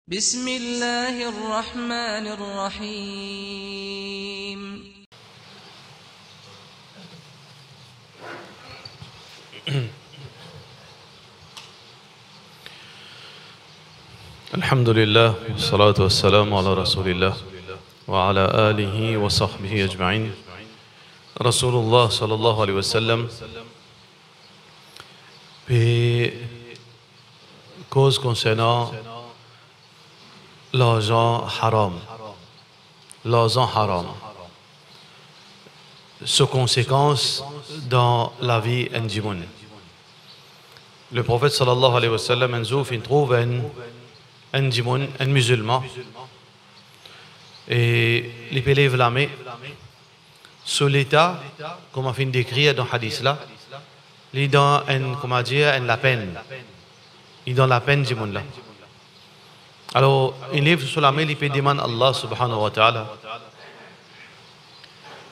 بسم الله الرحمن الرحيم الحمد لله والصلاة والسلام على رسول الله وعلى آله وصحبه أجمعين. رسول الله صلى الله عليه وسلم puis cause concernant l'argent haram, ses conséquences dans la vie indimoun. Le prophète sallallahu alayhi wa sallam il trouve un djimoun, un musulman, et il peut lever la main sur l'état, comme on fait décrire dans le hadith là, il est dans la peine. Il est dans la peine djimoun là. Alors, il lève sur la main, il peut demander à Allah subhanahu wa ta'ala.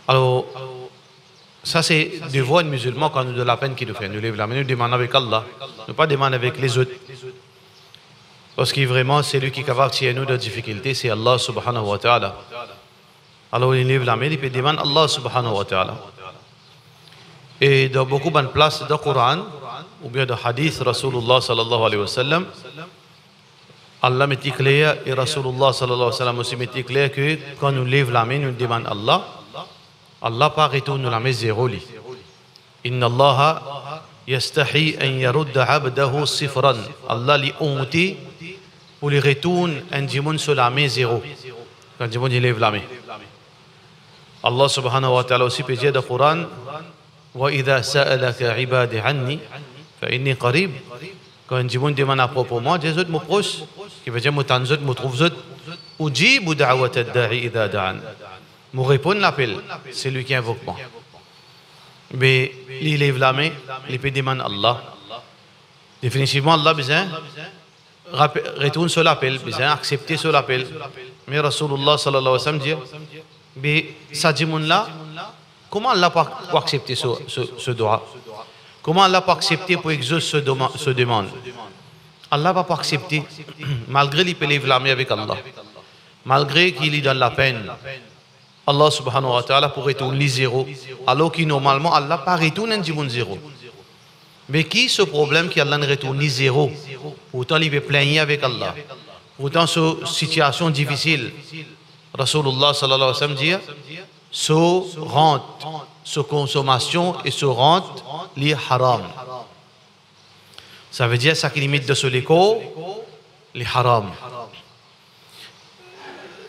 Alors, ça c'est devant un musulman quand nous de la peine qu'il nous fait. Nous lève la main, nous demandons avec Allah, nous pas demander avec les autres. Parce que vraiment, c'est lui qui est capable de tirer nous de difficultés, c'est Allah subhanahu wa ta'ala. Alors, il lève la main, il peut demander à Allah subhanahu wa ta'ala. Et dans beaucoup de places dans le Coran, ou bien dans le hadith, Rasulullah sallallahu alayhi wa sallam, Allah met clair et Rasulullah sallallahu alayhi wa sallam aussi met clair que quand nous lève la main, nous demandons Allah, Allah pas retourne la main zéro li. Inna Allah yastahi an yarudda abdahu sifran. Allah li honte pour les retourne un djimoun sur la main zéro. Quand djimoun il lève la main. Allah subhanahu wa ta'ala aussi peut dire dans le Coran, wa idha sa'alaka ibadi anni fa inni qarib. Quand un djimoun demande à propos moi, Dieu me proche, qui veut dire me tanzot, me trouve zot, ujibu da'wat ad-da'i idha da'an. Me répond l'appel, c'est lui qui invoque moi. Mais il lève la main, il peut demander à Allah. Définitivement, Allah besoin retourne sur l'appel, besoin accepter sur l'appel. Mais Rasulullah sallallahu alayhi wa sallam dit, mais ça djimoun là, comment Allah peut accepter ce droit? Comment Allah peut accepter pour exaucer ce demande? Allah va pas accepter, malgré qu'il peut lever la main avec Allah, malgré qu'il lui donne la peine. Allah subhanahu wa ta'ala pour retourner zéro, alors que normalement Allah pas retourne un djimoun zéro. Mais qui ce problème qui Allah ne retourne zéro? Pourtant il veut plaigner avec Allah. Pourtant cette situation difficile, Rasulullah sallallahu alayhi wa sallam dit, so rente, so consommation et so rente li haram. Ça veut dire ça qui limite de ce l'écho, li haram.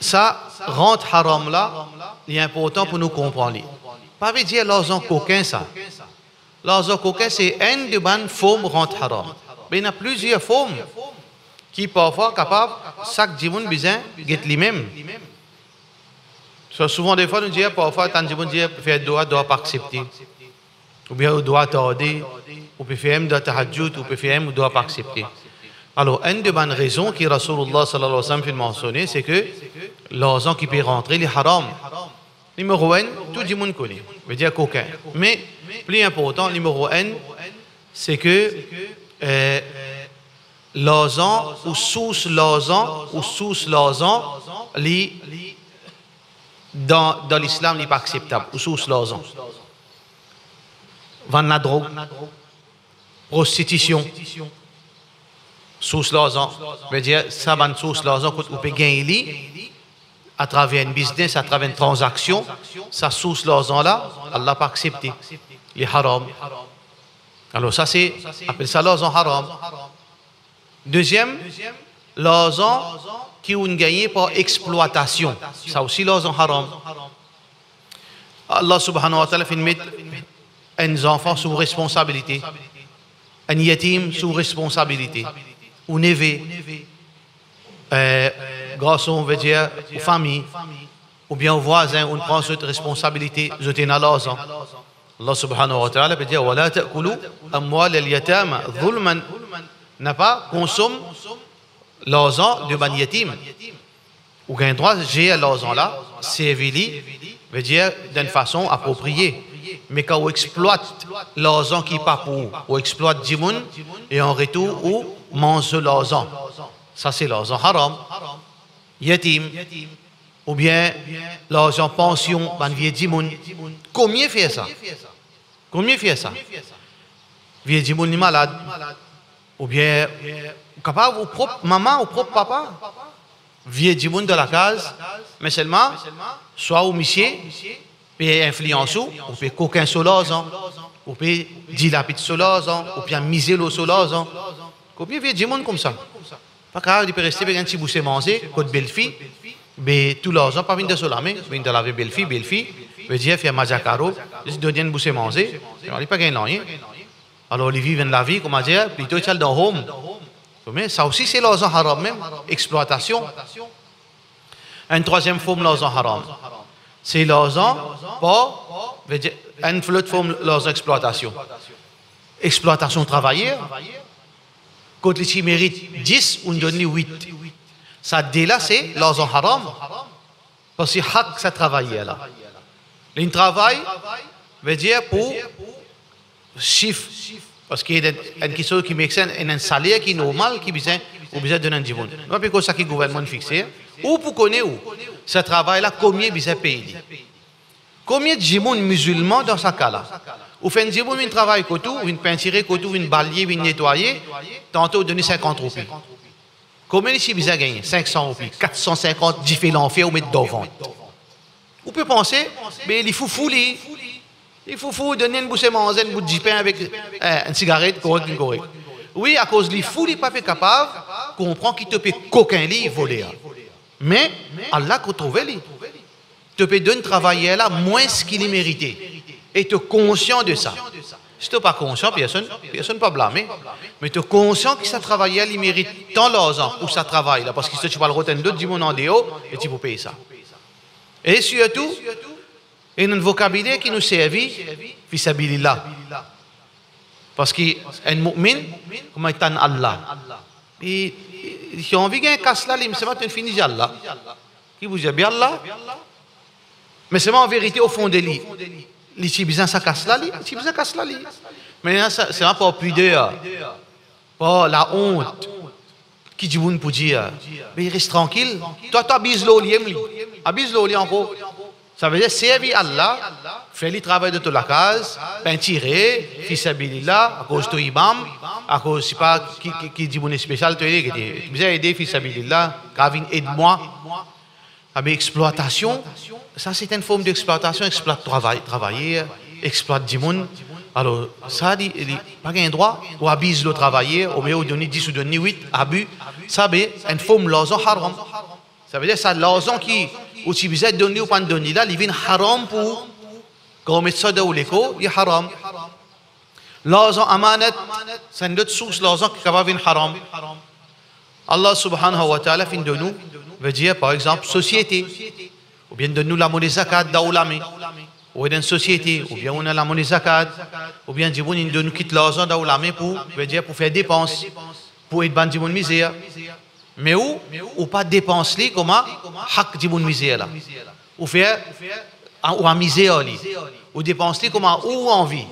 Ça rente haram là, il est important pour nous comprendre. Pas veut dire l'argent coquin ça. L'argent coquin c'est une de bonnes formes rente haram. Mais il y a plusieurs formes qui parfois capables chaque djimoun besoin get lui-même. Souvent des fois nous disons parfois quand djimoun dit faire doit pas accepter. Ou bien doit tarder, ou peut faire de tahajjud, ou peut faire doit pas accepter. Alors une des bonnes raisons que Rasulullah sallallahu alayhi wa sallam fait mentionner, c'est que l'argent qui peut rentrer les haram. Numéro 1, tout le monde connaît, veut dire coquin. Mais plus important, numéro 1, c'est que l'argent ou sous l'argent dans l'islam n'est pas acceptable, ou sous l'argent. Vendre la drogue, prostitution, sous l'argent, veut dire ça va sous l'argent que vous pouvez gagner à travers un business, à travers une transaction, ça sous l'argent là, Allah n'a pas accepté. Les haram. Alors ça c'est, appelle ça l'argent haram. Deuxième, l'argent qui ont gagné par exploitation. Ça aussi l'argent haram. Allah subhanahu wa ta'ala fait mettre un enfant sous responsabilité, un yatim sous responsabilité, ou névé, garçon veut dire ou famille, ou bien au voisin, on prend cette responsabilité, jeter dans l'argent. Allah subhanahu wa ta'ala peut dire وَلَا تَأْكُلُوا أَمْوَالَ الْيَتَامَ ظُلْمًا. N'a pas consomme l'argent de ban yatim. Ou qu'un droit gérer l'argent là, servir veut dire d'une façon appropriée. Mais quand on exploite l'argent qui n'est pas pour, on exploite djimoun et en retour on mange l'argent. Ça, c'est l'argent haram. Yatim. Ou bien l'argent pension, ban vieux dimoun. Combien fait ça? Combien fait ça? Vieux dimoun est malade. Ou bien, capable, ou propre maman, ou propre papa. Vieux dimoun de la case. Mais seulement, soit au monsieur, peut influencer, ou peut coquin sur l'argent, ou peut dilapider sur l'argent, ou peut miser l'eau sur l'argent. Combien vieux dimoun comme ça? Pas grave, il peut rester avec un petit boucher manger, côté belle-fille. Mais tout l'argent, pas venir de cela, mais venir de la belle-fille, veut dire faire majacaro, ils donnent une bouche manger, il n'y a pas gain rien. Alors, ils vivent la vie, comment dire, plutôt ils sont dans home. Mais ça aussi, c'est l'argent haram même, exploitation. Une troisième forme l'argent haram, c'est l'argent, pas, veut dire, une autre forme l'argent exploitation. Exploitation travailleur, quand les méritent 10, on donne 8. Ça là c'est l'argent haram. Parce que hak ça travaille là. Le travail veut dire pour chiffre. Parce qu'il y a une question qui met un salaire qui est normal, qui a besoin de donner un divan. Non, parce que ça qui est le gouvernement fixé. Ou pour connaître où ce travail là, combien besoin payer. Combien de divan musulmans dans ce cas là? Ou fait un divan, un travail côté, une peinture côté, une balayer, une nettoyer, tantôt donner 50 roupies. Combien ici vous avez gagné? 500 roupies, 450 différents faits ou mettre devant. Vous pouvez penser, mais il faut fouler. Il faut donner une bouche de manger, une bouche de pain avec une cigarette correcte. Oui, à cause du fou, il n'est pas capable de comprendre qu'il te peut coquin lit voler. Mais Allah qu'on trouve lui. Tu peux donner travailler là moins ce qu'il est mérité. Et tu es conscient de ça. Si tu n'es pas conscient, personne ne peut blâmer. Mais tu es conscient que ça travaille, il mérite tant l'argent pour ça travail là. Parce que si tu vas le retenir d'autres, dis-moi en déo, et tu peux payer ça. Et surtout, il y a un vocabulaire qui nous servit, fisabilillah. Parce qu'un mu'min, comme est un Allah. Et si on vit qu'un casse là, il me semble que tu finis Allah. Qui vous dit bien Allah? Mais c'est en vérité au fond de lui. Les Tibizans, ça casse la lit. Mais c'est un peu pudeur. Pas la honte. Qui dit pour dire, mais il reste tranquille. Toi, tu abises l'olier. Abise l'olier encore. Ça veut dire, servir Allah, faire le travail de toute la case, peinturer, fisabilillah, à cause de l'imam, à cause, je sais pas, qui dit mon spécial, tu dis, vous avez aidé, fisabilillah, Kavin, aide-moi. Avec exploitation, ça c'est une forme d'exploitation, exploite travailler, exploite du monde. Alors, ça dit, pas un droit, ou abuse le travailleur, ou bien ou donner 10 ou donner 8, abus, ça c'est une forme l'argent haram. Ça veut dire ça l'argent qui, ou si vous êtes donné ou pas donné là, il vient haram pour, quand on met ça dans l'écho, il est haram. L'argent amanat, c'est une autre source, l'argent qui va venir haram. Allah subhanahu wa ta'ala fin de nous, veut dire par exemple société, ou bien de nous la monnaie zakat d'Aoulami, ou bien une société, ou bien on a la monnaie zakat, ou bien de nous quitte l'argent d'Aoulami pour, veut dire pour faire dépenses, pour être ban de misère. Mais ou pas dépense li comment hak de misère là, ou faire ou en misère li, ou dépense li comment ou envie,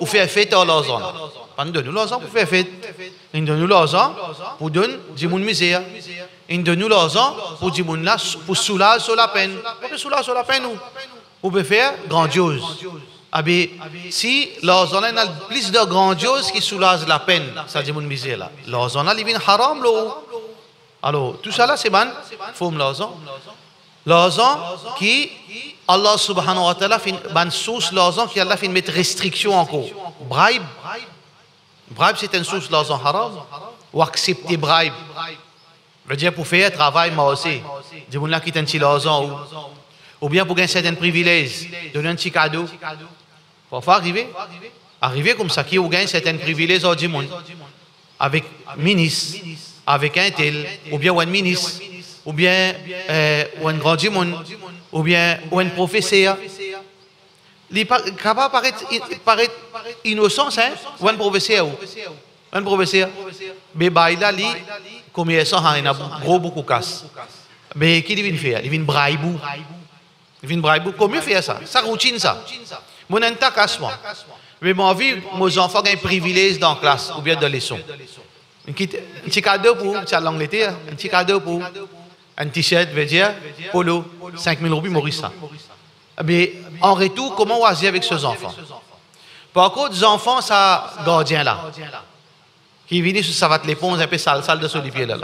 ou faire fête à l'argent. Pas de nous l'argent pour faire fête. Il donne nous l'argent pour donner du monde misère. Il donne nous l'argent pour du monde là pour soulager sur la peine. Pour soulager sur la peine ou peut faire grandiose. Si l'argent là a plus de grandiose qui soulage la peine, ça dit monde misère là. L'argent là il vient haram là. Alors tout ça là c'est ban forme l'argent. L'argent qui Allah subhanahu wa ta'ala fin ban source l'argent qui Allah fin mettre restriction encore. Bribe c'est une source d'argent haram. Ou accepter bribe. Veut dire pour faire un travail, moi aussi. Dis moi là qui t'en petit l'argent ou bien pour gagner certains privilèges, donner un petit cadeau. Parfois arriver comme ça qui ou gagne certains privilèges au monde. Avec ministre, avec un tel, ou bien un ministre, ou bien un grand monde, ou bien un professeur. Il est capable de paraître innocent, hein? Ou un professeur. Mais là, comme il y a beaucoup de casse. Mais qui vient faire? Il vient braibou. Comment il fait ça? Ça routine ça. Mon enta casse moi. Mais mon vie, mes enfants ont un privilège dans la classe ou bien dans les leçons. Un petit cadeau pour l'Angleterre, un petit cadeau pour un t-shirt, veut dire, polo, 5 000 roupies, Maurice. Mais en retour, comment on agit avec ces enfants? Par contre, les enfants, ça, gardien là, qui viennent sur sa l'éponge un peu sale de sur les pieds là.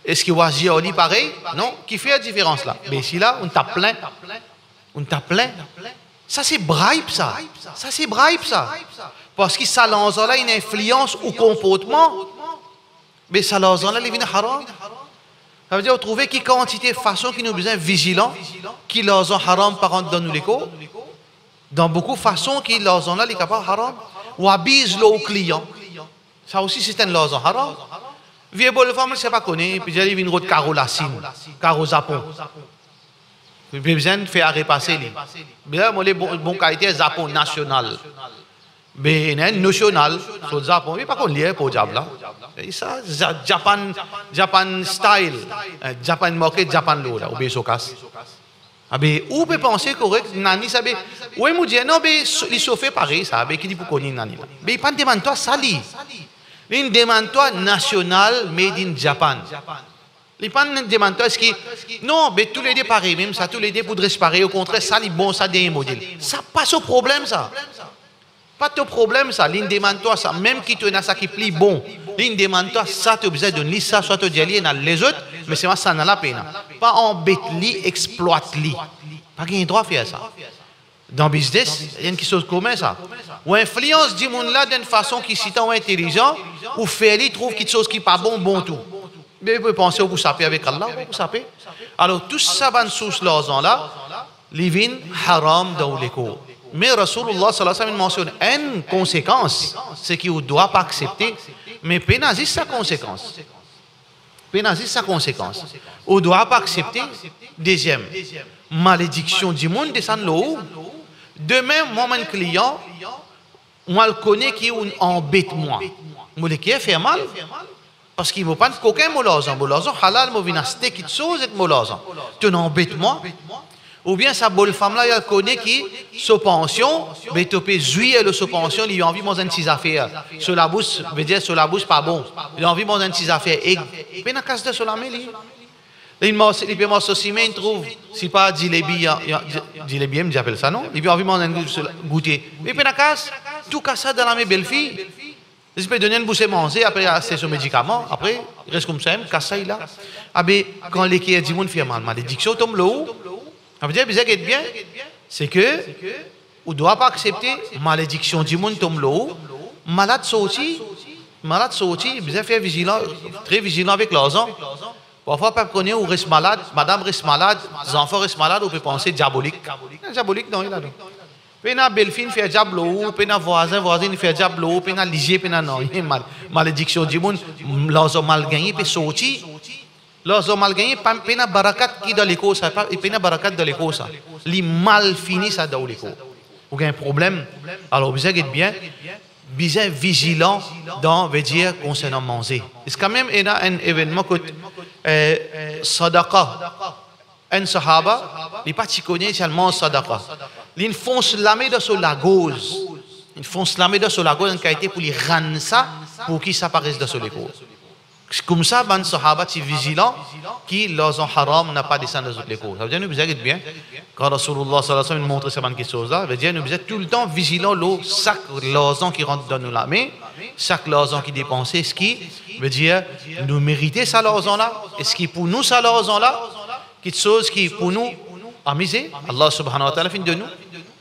Est-ce qu'il va agir au lit pareil? Non, qui fait la différence là? Mais ici là, on t'a plein. On t'a plein. Ça c'est bribe ça. Ça c'est bribe ça. Parce que ça lance là une influence au comportement. Mais ça lance là, il vient haram. Ça veut dire, vous trouvez qu'il y a quantité de façons qui nous besoin vigilants, qui lance haram par contre dans nous l'écho. Dans beaucoup de façons qui lance là, les capables haram. Ou abuse le client. Ça aussi c'est un lance haram. Vieux bonne femme, je ne sais pas connaître, puis j'ai vu une route Caro Lassine, Caro Japon. Puis besoin de faire repasser. Bien, moi, les bons qualités, Japon national. Mais national, sur le Japon, il n'y a pas qu'on lit pour le diable là. Et ça, Japan style, Japan market, Japan law, là, au Besokas. Ah ben, où peut penser correct, Nani, ça ben, oui, moi, non, mais il se fait pareil, ça, ben, qui dit pour connaître Nani là. Mais il ne demande pas ça, lui. Il demande toi national made in Japan. Il ne demande toi est-ce que non, mais tous les deux pareil, même ça, tous les deux pourraient se pareil. Au contraire, ça, c'est bon, ça, des modèles. Ça pas ce problème, ça. Pas de problème, ça. Il demande toi ça, même qui te n'a ça qui plie bon. Il demande toi ça, tu as besoin de lui, ça, soit tu dis dans les autres, mais c'est moi ça n'a la peine. Pas embête-li, exploite-li. Pas qu'il y ait droit à faire ça. Dans le business, il y a une chose commune, ça. Ou influence du monde là d'une façon qui est intelligent, ou fait lui trouve quelque chose qui n'est pas bon, bon tout. Mais vous pouvez penser au vous saper avec Allah, vous saper. Alors, tout ça va sous là, les vins haram dans les cours. Mais Rasulullah sallallahu alayhi wa sallam mentionne une conséquence, c'est qu'il ne doit pas accepter, mais pénalise sa conséquence. Pénalise sa conséquence. On ne doit pas accepter. Deuxième, malédiction du monde descend l'eau. Demain, moi, mon client, moi, le connais qui embête moi. Moi, le qui fait mal, parce qu'il ne veut pas de coquin, molazan. Molazan, halal, moi, vient acheter quelque chose et molazan. Tu n'embêtes moi. Ou bien, sa bonne femme-là, elle connaît qui, sa pension, mais tu peux jouir de sa pension, il a envie de manger une petite affaire. Sur la bouche, veut dire, sur la bouche, pas bon. Il a envie de manger une petite affaire. Et, il a casse de sur la mêle. Il peut manger aussi, mais il trouve, si pas Jilebi, Jilebi, j'appelle ça, non? Il peut envie de manger un goûter. Mais il peut casse, tout casse dans la mêle belle fille. Il peut donner une bouchée manger, après, c'est son médicament, après, il reste comme ça, il casse ça, il a. Ah ben, quand l'équipe du monde fait mal, malédiction tombe là-haut. Ça veut dire, bien, c'est que, on ne doit pas accepter malédiction du monde tombe là-haut. Malade sorti, bien faire vigilant, très vigilant avec leurs enfants. Parfois, pas connaître ou reste malade, madame reste malade, les enfants restent malades, on peut penser diabolique. Diabolique, non, il a non. Pena belle-fille fait diablo, pena voisin fait diablo, pena ligier, pena non. Malédiction du monde, leurs hommes mal gagnés, peut sortir. Leurs hommes mal gagnés, pena barakat qui dans l'écho, ça, pena barakat dans l'écho, ça. Les mal finis, ça dans l'écho. Vous avez un problème, alors vous êtes bien vigilant dans, veut dire, concernant manger. C'est quand même un événement que sadaqa. Un sahaba, les partis connaissent seulement sadaqa. Ils font slamer sur la gauze. Ils font slamer sur la gauze en qualité pour les rendre ça, pour qu'ils s'apparaissent dans les causes. Comme ça, les sahaba sont vigilants, qui leurs haram n'a pas descendu dans les causes. Ça veut dire, nous vous bien, quand Rasulullah sallallahu alayhi wa sallam montre ces choses-là, ça veut dire, nous vous êtes tout le temps vigilants, chaque l'argent qui rentre dans nous la main, chaque l'argent qui dépense, ce qui veut dire, nous méritons ça l'argent-là, et ce qui pour nous ça l'argent-là, quelque chose qui pour nous amuser, Allah subhanahu wa ta'ala fin de nous,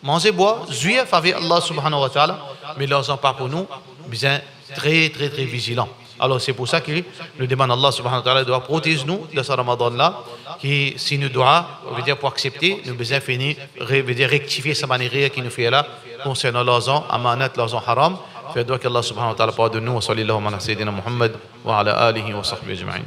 manger, boire, jouir, faveur Allah subhanahu wa ta'ala, mais l'argent pas pour nous, bien très vigilants. Alors c'est pour ça que nous demandons Allah subhanahu wa ta'ala doit protéger nous de ce Ramadan-là, qui si nous doit, veut dire pour accepter, nous besoin finir, veut dire rectifier sa manière qui nous fait là, concernant l'argent, amanat, l'argent haram, fait doit qu'Allah subhanahu wa ta'ala pardonne nous, wa sallallahu ala sayyidina Muhammad, wa ala alihi wa sahbihi ajma'in.